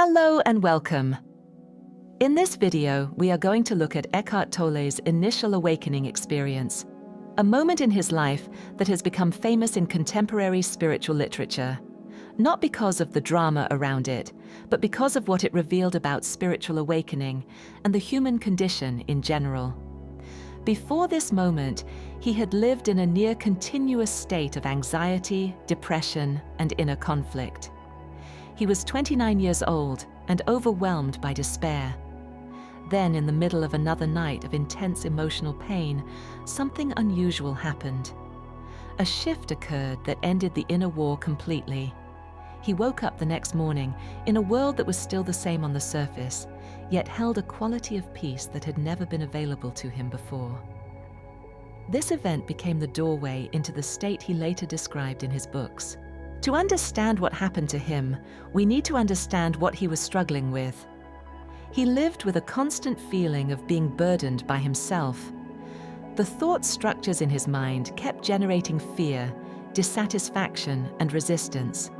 Hello and welcome. In this video, we are going to look at Eckhart Tolle's initial awakening experience, a moment in his life that has become famous in contemporary spiritual literature, not because of the drama around it, but because of what it revealed about spiritual awakening and the human condition in general. Before this moment, he had lived in a near continuous state of anxiety, depression, and inner conflict. He was 29 years old and overwhelmed by despair. Then, in the middle of another night of intense emotional pain, something unusual happened. A shift occurred that ended the inner war completely. He woke up the next morning in a world that was still the same on the surface, yet held a quality of peace that had never been available to him before. This event became the doorway into the state he later described in his books. To understand what happened to him, we need to understand what he was struggling with. He lived with a constant feeling of being burdened by himself. The thought structures in his mind kept generating fear, dissatisfaction, and resistance.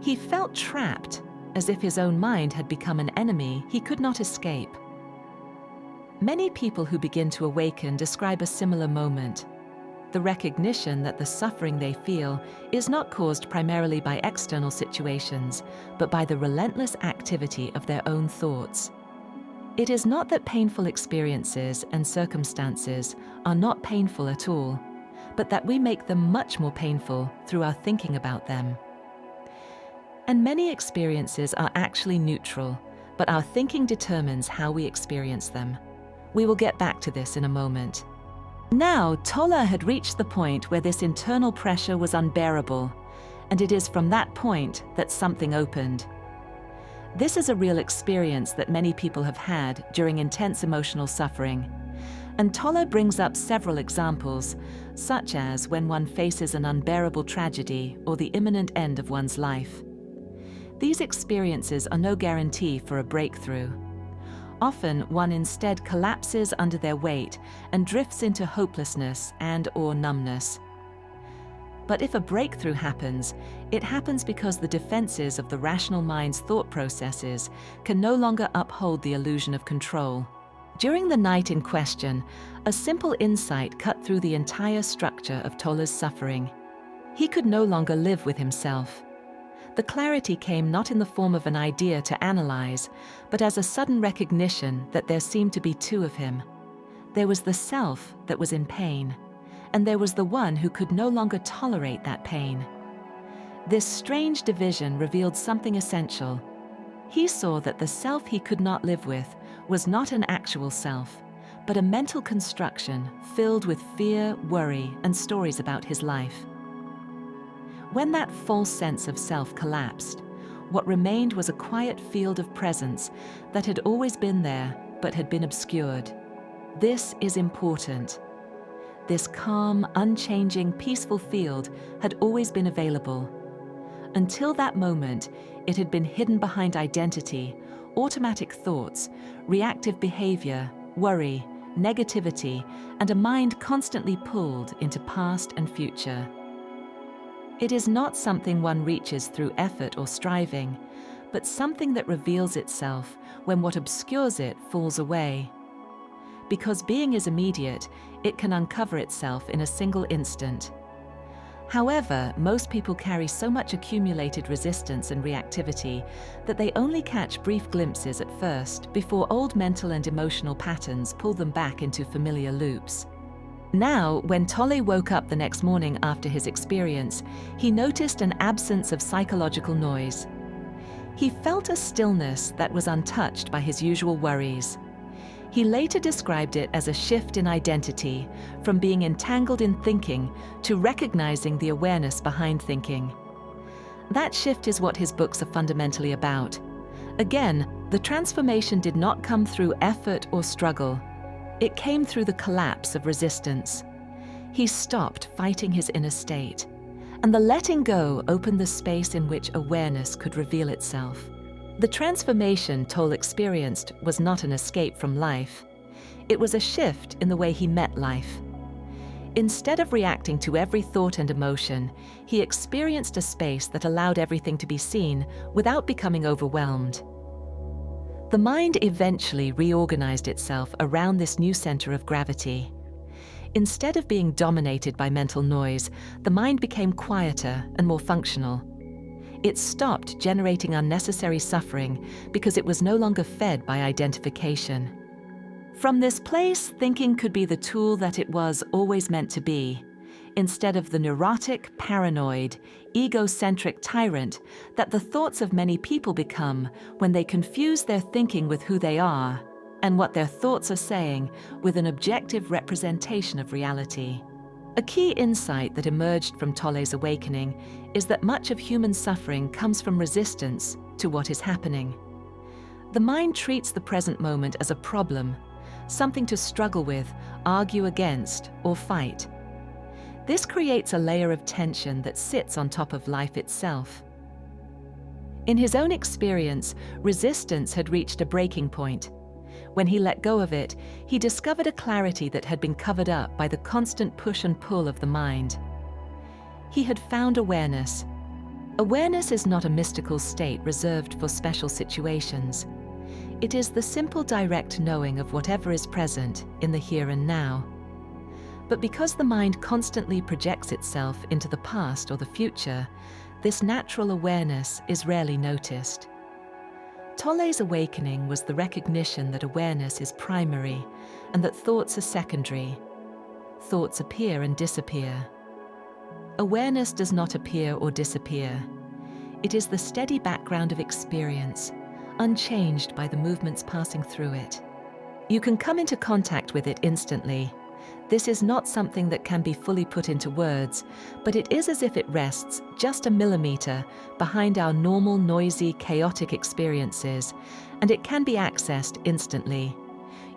He felt trapped, as if his own mind had become an enemy he could not escape. Many people who begin to awaken describe a similar moment. The recognition that the suffering they feel is not caused primarily by external situations, but by the relentless activity of their own thoughts. It is not that painful experiences and circumstances are not painful at all, but that we make them much more painful through our thinking about them. And many experiences are actually neutral, but our thinking determines how we experience them. We will get back to this in a moment. Now, Tolle had reached the point where this internal pressure was unbearable, and it is from that point that something opened. This is a real experience that many people have had during intense emotional suffering, and Tolle brings up several examples, such as when one faces an unbearable tragedy or the imminent end of one's life. These experiences are no guarantee for a breakthrough. Often, one instead collapses under their weight and drifts into hopelessness and/or numbness. But if a breakthrough happens, it happens because the defenses of the rational mind's thought processes can no longer uphold the illusion of control. During the night in question, a simple insight cut through the entire structure of Tolle's suffering. He could no longer live with himself. The clarity came not in the form of an idea to analyze, but as a sudden recognition that there seemed to be two of him. There was the self that was in pain, and there was the one who could no longer tolerate that pain. This strange division revealed something essential. He saw that the self he could not live with was not an actual self, but a mental construction filled with fear, worry, and stories about his life. When that false sense of self collapsed, what remained was a quiet field of presence that had always been there but had been obscured. This is important. This calm, unchanging, peaceful field had always been available. Until that moment, it had been hidden behind identity, automatic thoughts, reactive behavior, worry, negativity, and a mind constantly pulled into past and future. It is not something one reaches through effort or striving, but something that reveals itself when what obscures it falls away. Because being is immediate, it can uncover itself in a single instant. However, most people carry so much accumulated resistance and reactivity that they only catch brief glimpses at first before old mental and emotional patterns pull them back into familiar loops. Now, when Tolle woke up the next morning after his experience, he noticed an absence of psychological noise. He felt a stillness that was untouched by his usual worries. He later described it as a shift in identity, from being entangled in thinking to recognizing the awareness behind thinking. That shift is what his books are fundamentally about. Again, the transformation did not come through effort or struggle. It came through the collapse of resistance. He stopped fighting his inner state, and the letting go opened the space in which awareness could reveal itself. The transformation Tolle experienced was not an escape from life. It was a shift in the way he met life. Instead of reacting to every thought and emotion, he experienced a space that allowed everything to be seen without becoming overwhelmed. The mind eventually reorganized itself around this new center of gravity. Instead of being dominated by mental noise, the mind became quieter and more functional. It stopped generating unnecessary suffering because it was no longer fed by identification. From this place, thinking could be the tool that it was always meant to be, instead of the neurotic, paranoid, egocentric tyrant that the thoughts of many people become when they confuse their thinking with who they are and what their thoughts are saying with an objective representation of reality. A key insight that emerged from Tolle's awakening is that much of human suffering comes from resistance to what is happening. The mind treats the present moment as a problem, something to struggle with, argue against, or fight. This creates a layer of tension that sits on top of life itself. In his own experience, resistance had reached a breaking point. When he let go of it, he discovered a clarity that had been covered up by the constant push and pull of the mind. He had found awareness. Awareness is not a mystical state reserved for special situations. It is the simple, direct knowing of whatever is present in the here and now. But because the mind constantly projects itself into the past or the future, this natural awareness is rarely noticed. Tolle's awakening was the recognition that awareness is primary and that thoughts are secondary. Thoughts appear and disappear. Awareness does not appear or disappear. It is the steady background of experience, unchanged by the movements passing through it. You can come into contact with it instantly. This is not something that can be fully put into words, but it is as if it rests just a millimeter behind our normal, noisy, chaotic experiences, and it can be accessed instantly.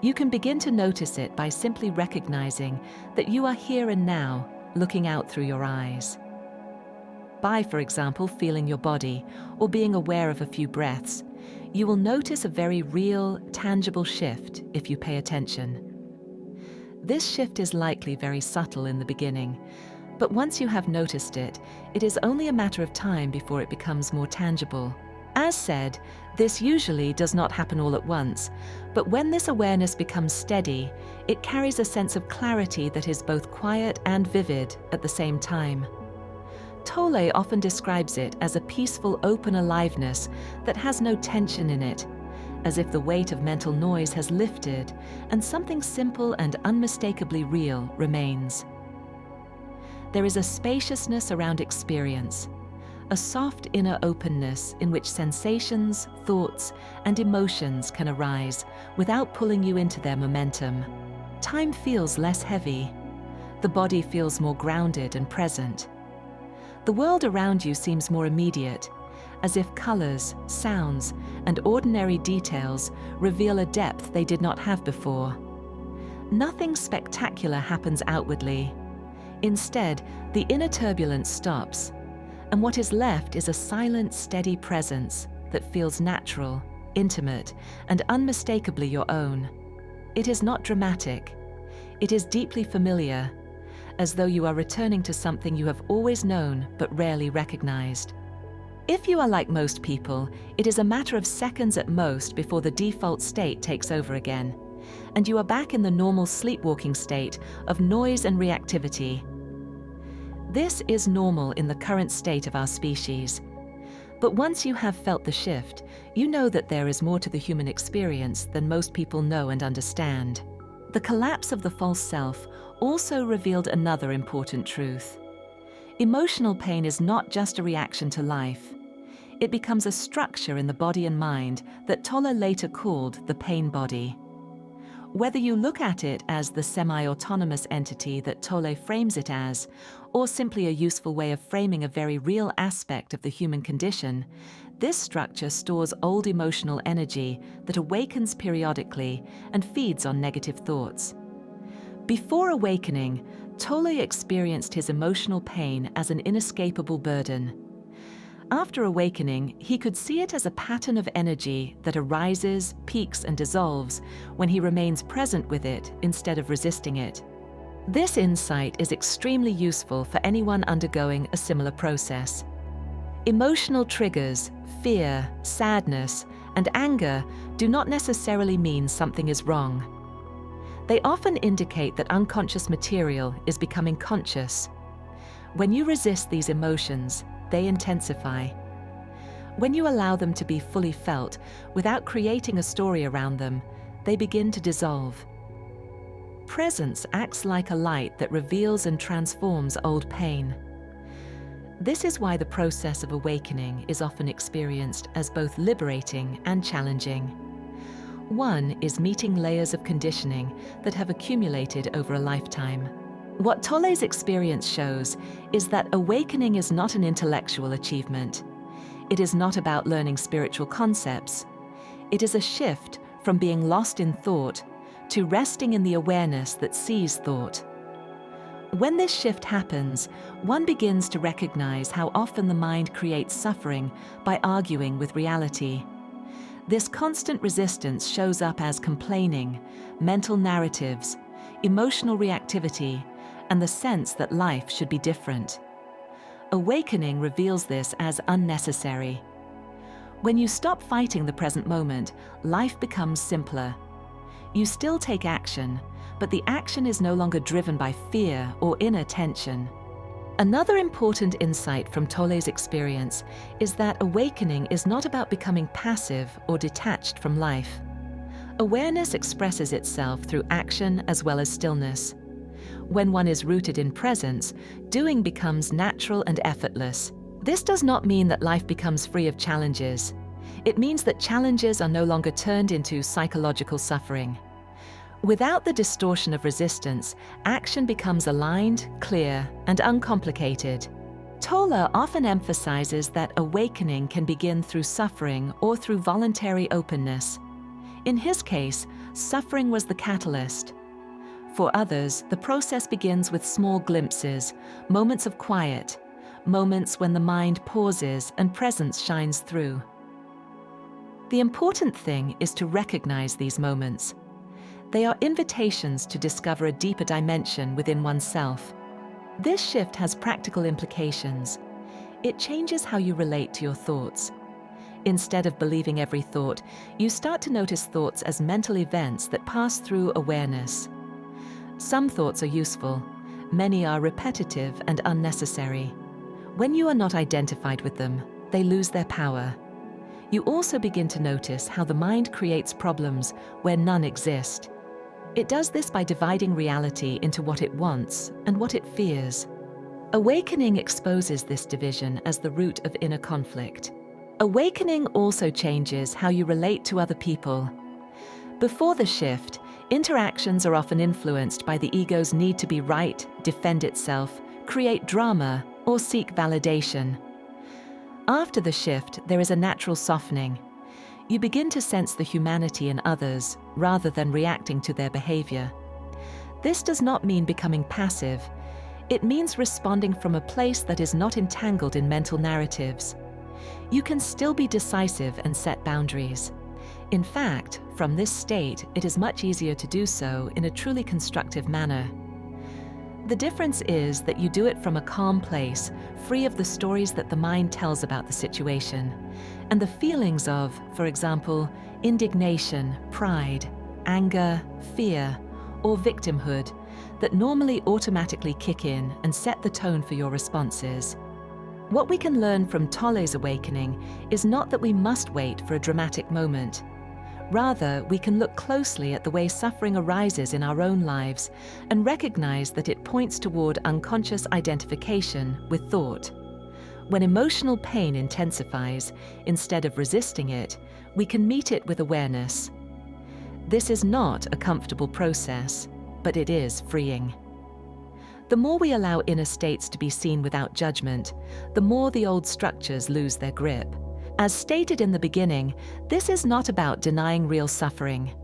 You can begin to notice it by simply recognizing that you are here and now, looking out through your eyes. By, for example, feeling your body or being aware of a few breaths, you will notice a very real, tangible shift if you pay attention. This shift is likely very subtle in the beginning, but once you have noticed it, it is only a matter of time before it becomes more tangible. As said, this usually does not happen all at once, but when this awareness becomes steady, it carries a sense of clarity that is both quiet and vivid at the same time. Tolle often describes it as a peaceful, open aliveness that has no tension in it, as if the weight of mental noise has lifted and something simple and unmistakably real remains. There is a spaciousness around experience, a soft inner openness in which sensations, thoughts, and emotions can arise without pulling you into their momentum. Time feels less heavy. The body feels more grounded and present. The world around you seems more immediate, as if colors, sounds, and ordinary details reveal a depth they did not have before. Nothing spectacular happens outwardly. Instead, the inner turbulence stops, and what is left is a silent, steady presence that feels natural, intimate, and unmistakably your own. It is not dramatic. It is deeply familiar, as though you are returning to something you have always known but rarely recognized. If you are like most people, it is a matter of seconds at most before the default state takes over again, and you are back in the normal sleepwalking state of noise and reactivity. This is normal in the current state of our species. But once you have felt the shift, you know that there is more to the human experience than most people know and understand. The collapse of the false self also revealed another important truth. Emotional pain is not just a reaction to life. It becomes a structure in the body and mind that Tolle later called the pain body. Whether you look at it as the semi-autonomous entity that Tolle frames it as, or simply a useful way of framing a very real aspect of the human condition, this structure stores old emotional energy that awakens periodically and feeds on negative thoughts. Before awakening, Tolle experienced his emotional pain as an inescapable burden. After awakening, he could see it as a pattern of energy that arises, peaks, and dissolves when he remains present with it instead of resisting it. This insight is extremely useful for anyone undergoing a similar process. Emotional triggers, fear, sadness, and anger do not necessarily mean something is wrong. They often indicate that unconscious material is becoming conscious. When you resist these emotions, they intensify. When you allow them to be fully felt without creating a story around them, they begin to dissolve. Presence acts like a light that reveals and transforms old pain. This is why the process of awakening is often experienced as both liberating and challenging. One is meeting layers of conditioning that have accumulated over a lifetime. What Tolle's experience shows is that awakening is not an intellectual achievement. It is not about learning spiritual concepts. It is a shift from being lost in thought to resting in the awareness that sees thought. When this shift happens, one begins to recognize how often the mind creates suffering by arguing with reality. This constant resistance shows up as complaining, mental narratives, emotional reactivity, and the sense that life should be different. Awakening reveals this as unnecessary. When you stop fighting the present moment, life becomes simpler. You still take action, but the action is no longer driven by fear or inner tension. Another important insight from Tolle's experience is that awakening is not about becoming passive or detached from life. Awareness expresses itself through action as well as stillness. When one is rooted in presence, doing becomes natural and effortless. This does not mean that life becomes free of challenges. It means that challenges are no longer turned into psychological suffering. Without the distortion of resistance, action becomes aligned, clear, and uncomplicated. Tolle often emphasizes that awakening can begin through suffering or through voluntary openness. In his case, suffering was the catalyst. For others, the process begins with small glimpses, moments of quiet, moments when the mind pauses and presence shines through. The important thing is to recognize these moments. They are invitations to discover a deeper dimension within oneself. This shift has practical implications. It changes how you relate to your thoughts. Instead of believing every thought, you start to notice thoughts as mental events that pass through awareness. Some thoughts are useful. Many are repetitive and unnecessary. When you are not identified with them, they lose their power. You also begin to notice how the mind creates problems where none exist. It does this by dividing reality into what it wants and what it fears. Awakening exposes this division as the root of inner conflict. Awakening also changes how you relate to other people. Before the shift, interactions are often influenced by the ego's need to be right, defend itself, create drama, or seek validation. After the shift, there is a natural softening. You begin to sense the humanity in others rather than reacting to their behavior. This does not mean becoming passive. It means responding from a place that is not entangled in mental narratives. You can still be decisive and set boundaries. In fact, from this state, it is much easier to do so in a truly constructive manner. The difference is that you do it from a calm place, free of the stories that the mind tells about the situation, and the feelings of, for example, indignation, pride, anger, fear, or victimhood that normally automatically kick in and set the tone for your responses. What we can learn from Tolle's awakening is not that we must wait for a dramatic moment. Rather, we can look closely at the way suffering arises in our own lives and recognize that it points toward unconscious identification with thought. When emotional pain intensifies, instead of resisting it, we can meet it with awareness. This is not a comfortable process, but it is freeing. The more we allow inner states to be seen without judgment, the more the old structures lose their grip. As stated in the beginning, this is not about denying real suffering.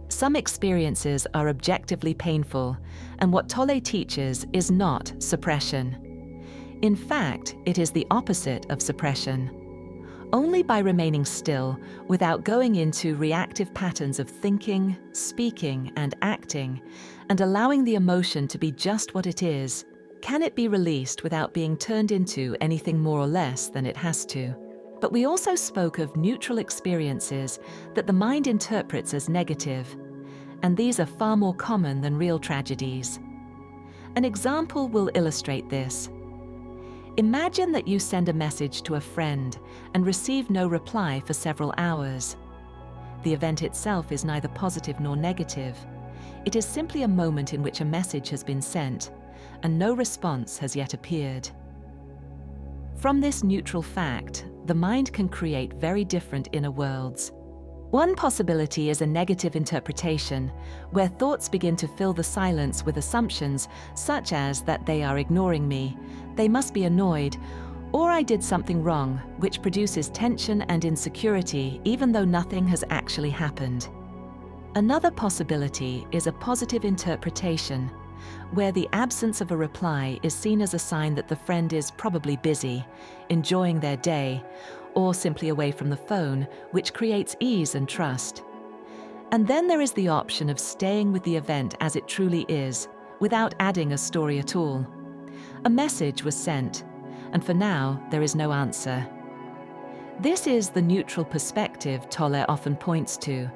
Some experiences are objectively painful, and what Tolle teaches is not suppression. In fact, it is the opposite of suppression. Only by remaining still, without going into reactive patterns of thinking, speaking, and acting, and allowing the emotion to be just what it is, can it be released without being turned into anything more or less than it has to. But we also spoke of neutral experiences that the mind interprets as negative, and these are far more common than real tragedies. An example will illustrate this. Imagine that you send a message to a friend and receive no reply for several hours. The event itself is neither positive nor negative. It is simply a moment in which a message has been sent, and no response has yet appeared. From this neutral fact, the mind can create very different inner worlds. One possibility is a negative interpretation, where thoughts begin to fill the silence with assumptions such as that they are ignoring me, they must be annoyed, or I did something wrong, which produces tension and insecurity even though nothing has actually happened. Another possibility is a positive interpretation, where the absence of a reply is seen as a sign that the friend is probably busy, enjoying their day, or simply away from the phone, which creates ease and trust. And then there is the option of staying with the event as it truly is, without adding a story at all. A message was sent, and for now there is no answer. This is the neutral perspective Tolle often points to,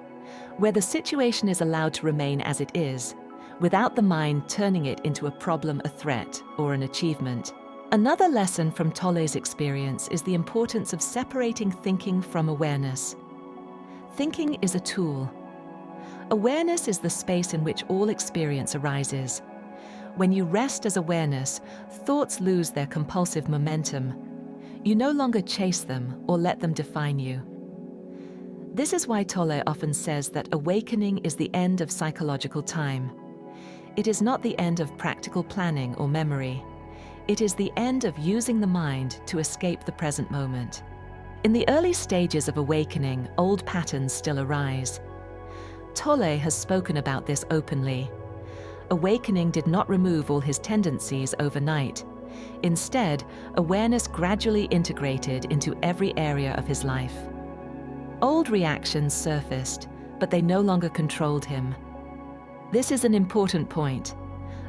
where the situation is allowed to remain as it is, without the mind turning it into a problem, a threat, or an achievement. Another lesson from Tolle's experience is the importance of separating thinking from awareness. Thinking is a tool. Awareness is the space in which all experience arises. When you rest as awareness, thoughts lose their compulsive momentum. You no longer chase them or let them define you. This is why Tolle often says that awakening is the end of psychological time. It is not the end of practical planning or memory. It is the end of using the mind to escape the present moment. In the early stages of awakening, old patterns still arise. Tolle has spoken about this openly. Awakening did not remove all his tendencies overnight. Instead, awareness gradually integrated into every area of his life. Old reactions surfaced, but they no longer controlled him. This is an important point.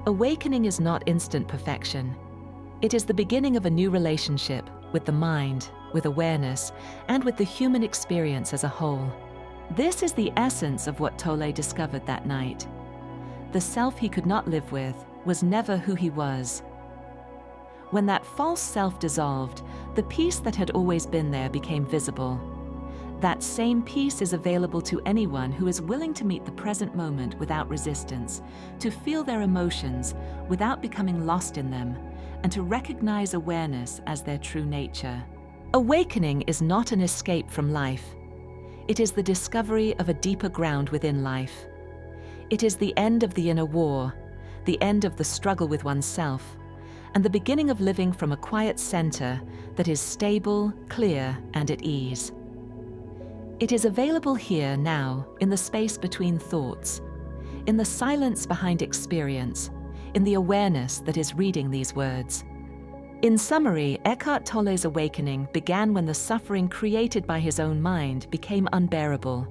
Awakening is not instant perfection. It is the beginning of a new relationship with the mind, with awareness, and with the human experience as a whole. This is the essence of what Tolle discovered that night. The self he could not live with was never who he was. When that false self dissolved, the peace that had always been there became visible. That same peace is available to anyone who is willing to meet the present moment without resistance, to feel their emotions without becoming lost in them, and to recognize awareness as their true nature. Awakening is not an escape from life. It is the discovery of a deeper ground within life. It is the end of the inner war, the end of the struggle with oneself, and the beginning of living from a quiet center that is stable, clear, and at ease. It is available here now, in the space between thoughts, in the silence behind experience, in the awareness that is reading these words. In summary, Eckhart Tolle's awakening began when the suffering created by his own mind became unbearable.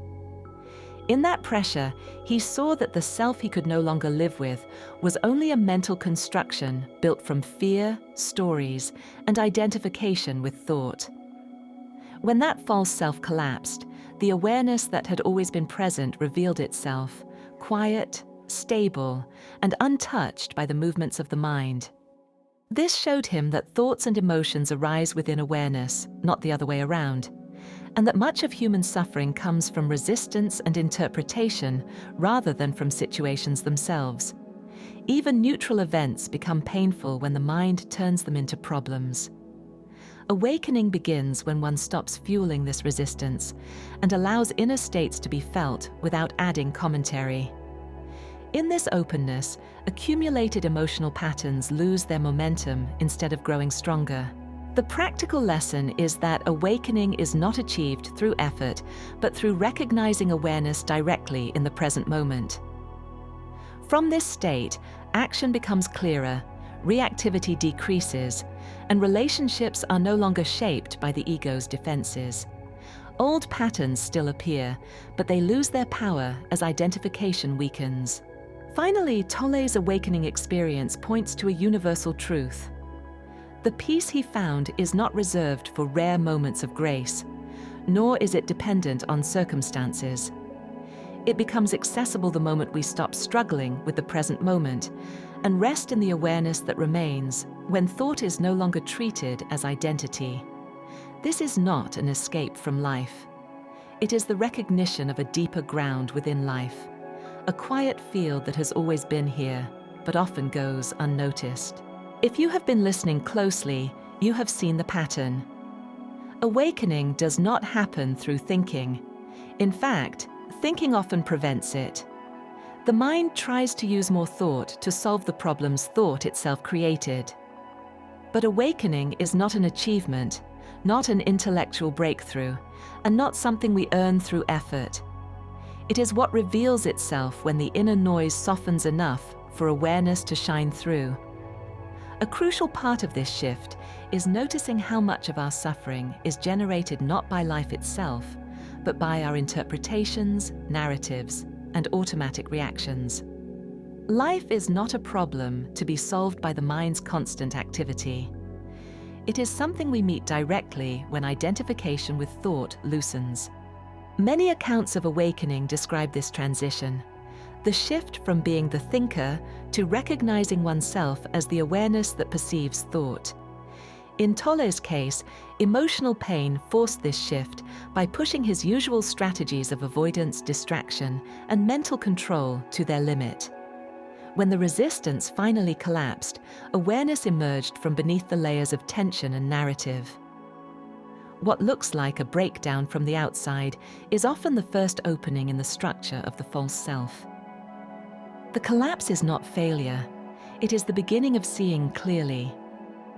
In that pressure, he saw that the self he could no longer live with was only a mental construction built from fear, stories, and identification with thought. When that false self collapsed, the awareness that had always been present revealed itself, quiet, stable, and untouched by the movements of the mind. This showed him that thoughts and emotions arise within awareness, not the other way around, and that much of human suffering comes from resistance and interpretation rather than from situations themselves. Even neutral events become painful when the mind turns them into problems. Awakening begins when one stops fueling this resistance and allows inner states to be felt without adding commentary. In this openness, accumulated emotional patterns lose their momentum instead of growing stronger. The practical lesson is that awakening is not achieved through effort, but through recognizing awareness directly in the present moment. From this state, action becomes clearer, reactivity decreases, and relationships are no longer shaped by the ego's defenses. Old patterns still appear, but they lose their power as identification weakens. Finally, Tolle's awakening experience points to a universal truth. The peace he found is not reserved for rare moments of grace, nor is it dependent on circumstances. It becomes accessible the moment we stop struggling with the present moment and rest in the awareness that remains when thought is no longer treated as identity. This is not an escape from life. It is the recognition of a deeper ground within life, a quiet field that has always been here, but often goes unnoticed. If you have been listening closely, you have seen the pattern. Awakening does not happen through thinking. In fact, thinking often prevents it. The mind tries to use more thought to solve the problems thought itself created. But awakening is not an achievement, not an intellectual breakthrough, and not something we earn through effort. It is what reveals itself when the inner noise softens enough for awareness to shine through. A crucial part of this shift is noticing how much of our suffering is generated not by life itself, but by our interpretations, narratives, and automatic reactions. Life is not a problem to be solved by the mind's constant activity. It is something we meet directly when identification with thought loosens. Many accounts of awakening describe this transition, the shift from being the thinker to recognizing oneself as the awareness that perceives thought. In Tolle's case, emotional pain forced this shift by pushing his usual strategies of avoidance, distraction, and mental control to their limit. When the resistance finally collapsed, awareness emerged from beneath the layers of tension and narrative. What looks like a breakdown from the outside is often the first opening in the structure of the false self. The collapse is not failure. It is the beginning of seeing clearly.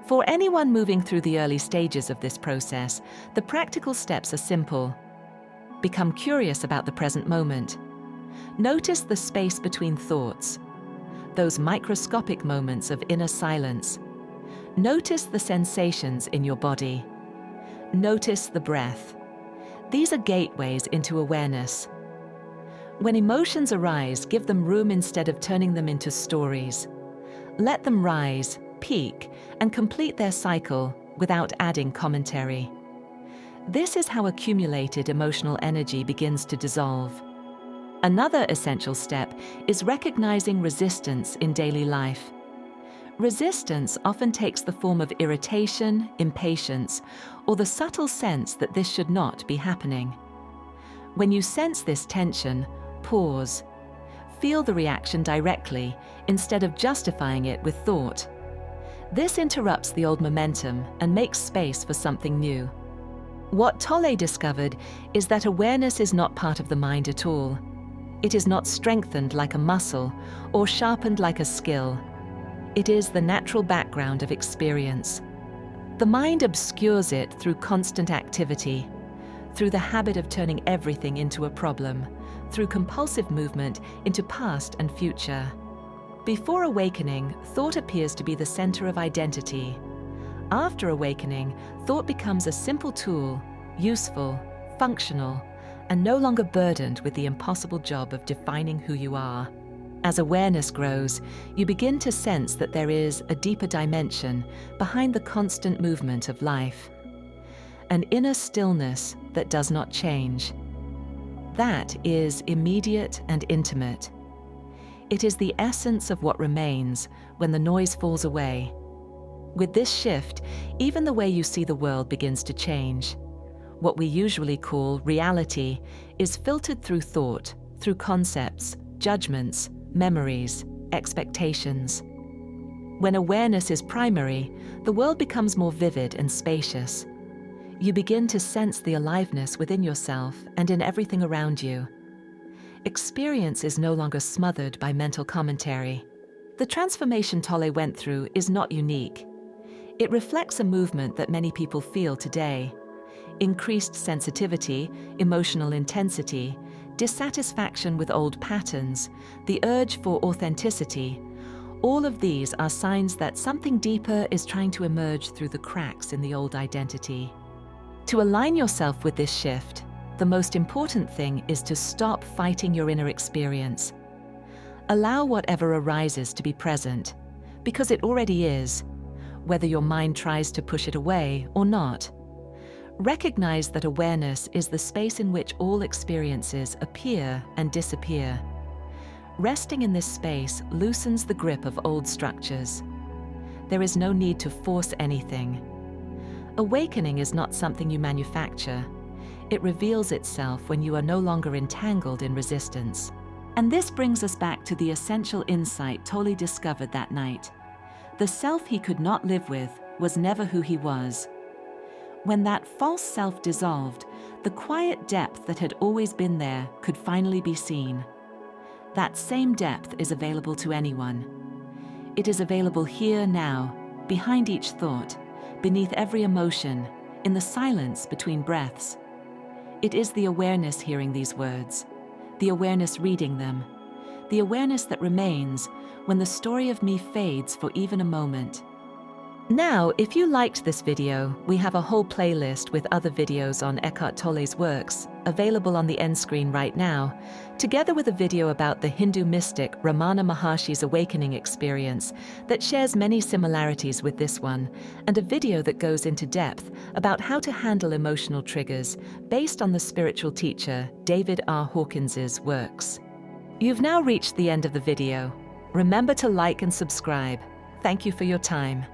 For anyone moving through the early stages of this process, the practical steps are simple. Become curious about the present moment. Notice the space between thoughts, those microscopic moments of inner silence. Notice the sensations in your body. Notice the breath. These are gateways into awareness. When emotions arise, give them room instead of turning them into stories. Let them rise, peak, and complete their cycle without adding commentary. This is how accumulated emotional energy begins to dissolve. Another essential step is recognizing resistance in daily life. Resistance often takes the form of irritation, impatience, or the subtle sense that this should not be happening. When you sense this tension, pause. Feel the reaction directly instead of justifying it with thought. This interrupts the old momentum and makes space for something new. What Tolle discovered is that awareness is not part of the mind at all. It is not strengthened like a muscle or sharpened like a skill. It is the natural background of experience. The mind obscures it through constant activity, through the habit of turning everything into a problem, through compulsive movement into past and future. Before awakening, thought appears to be the center of identity. After awakening, thought becomes a simple tool, useful, functional, and no longer burdened with the impossible job of defining who you are. As awareness grows, you begin to sense that there is a deeper dimension behind the constant movement of life. An inner stillness that does not change. That is immediate and intimate. It is the essence of what remains when the noise falls away. With this shift, even the way you see the world begins to change. What we usually call reality is filtered through thought, through concepts, judgments, memories, expectations. When awareness is primary, the world becomes more vivid and spacious. You begin to sense the aliveness within yourself and in everything around you. Experience is no longer smothered by mental commentary. The transformation Tolle went through is not unique. It reflects a movement that many people feel today. Increased sensitivity, emotional intensity, dissatisfaction with old patterns, the urge for authenticity, all of these are signs that something deeper is trying to emerge through the cracks in the old identity. To align yourself with this shift, the most important thing is to stop fighting your inner experience. Allow whatever arises to be present, because it already is. whether your mind tries to push it away or not. Recognize that awareness is the space in which all experiences appear and disappear. Resting in this space loosens the grip of old structures. There is no need to force anything. Awakening is not something you manufacture. It reveals itself when you are no longer entangled in resistance. And this brings us back to the essential insight Tolle discovered that night. The self he could not live with was never who he was. When that false self dissolved, the quiet depth that had always been there could finally be seen. That same depth is available to anyone. It is available here now, behind each thought, beneath every emotion, in the silence between breaths. It is the awareness hearing these words, the awareness reading them, the awareness that remains when the story of me fades for even a moment. Now, if you liked this video, we have a whole playlist with other videos on Eckhart Tolle's works, available on the end screen right now, together with a video about the Hindu mystic Ramana Maharshi's awakening experience that shares many similarities with this one, and a video that goes into depth about how to handle emotional triggers based on the spiritual teacher David R. Hawkins's works. You've now reached the end of the video. Remember to like and subscribe. Thank you for your time.